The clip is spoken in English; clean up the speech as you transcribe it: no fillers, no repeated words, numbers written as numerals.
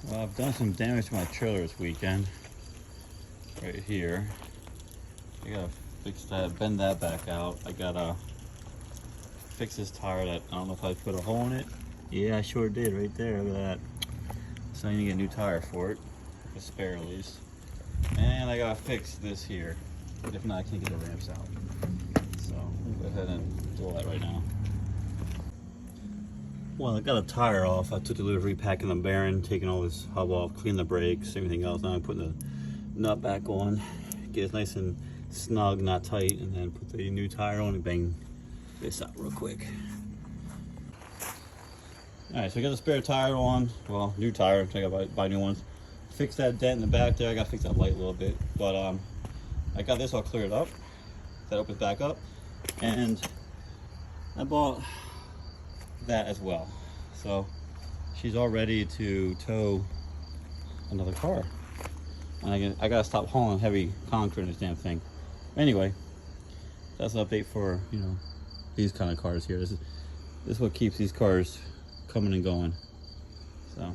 Well, I've done some damage to my trailer this weekend. Right here. I gotta fix that, bend that back out. I gotta fix this tire that, I don't know if I put a hole in it. Yeah, I sure did right there, look at that. So I need to get a new tire for it, a spare at least. And I gotta fix this here. If not, I can't get the ramps out. So I'll go ahead and do all that right now. Well, I got a tire off. I took the delivery, packing the bearing, taking all this hub off, cleaning the brakes, everything else. Now I'm putting the nut back on, get it nice and snug, not tight, and then put the new tire on and bang this out real quick. All right, so I got the spare tire on. Well, new tire, I gotta buy new ones. Fix that dent in the back there. I gotta fix that light a little bit, but I got this all cleared up. That opens back up, and I bought that as well. So she's all ready to tow another car. And I gotta stop hauling heavy concrete in this damn thing. Anyway, that's an update for, you know, these kind of cars here. This is what keeps these cars coming and going. So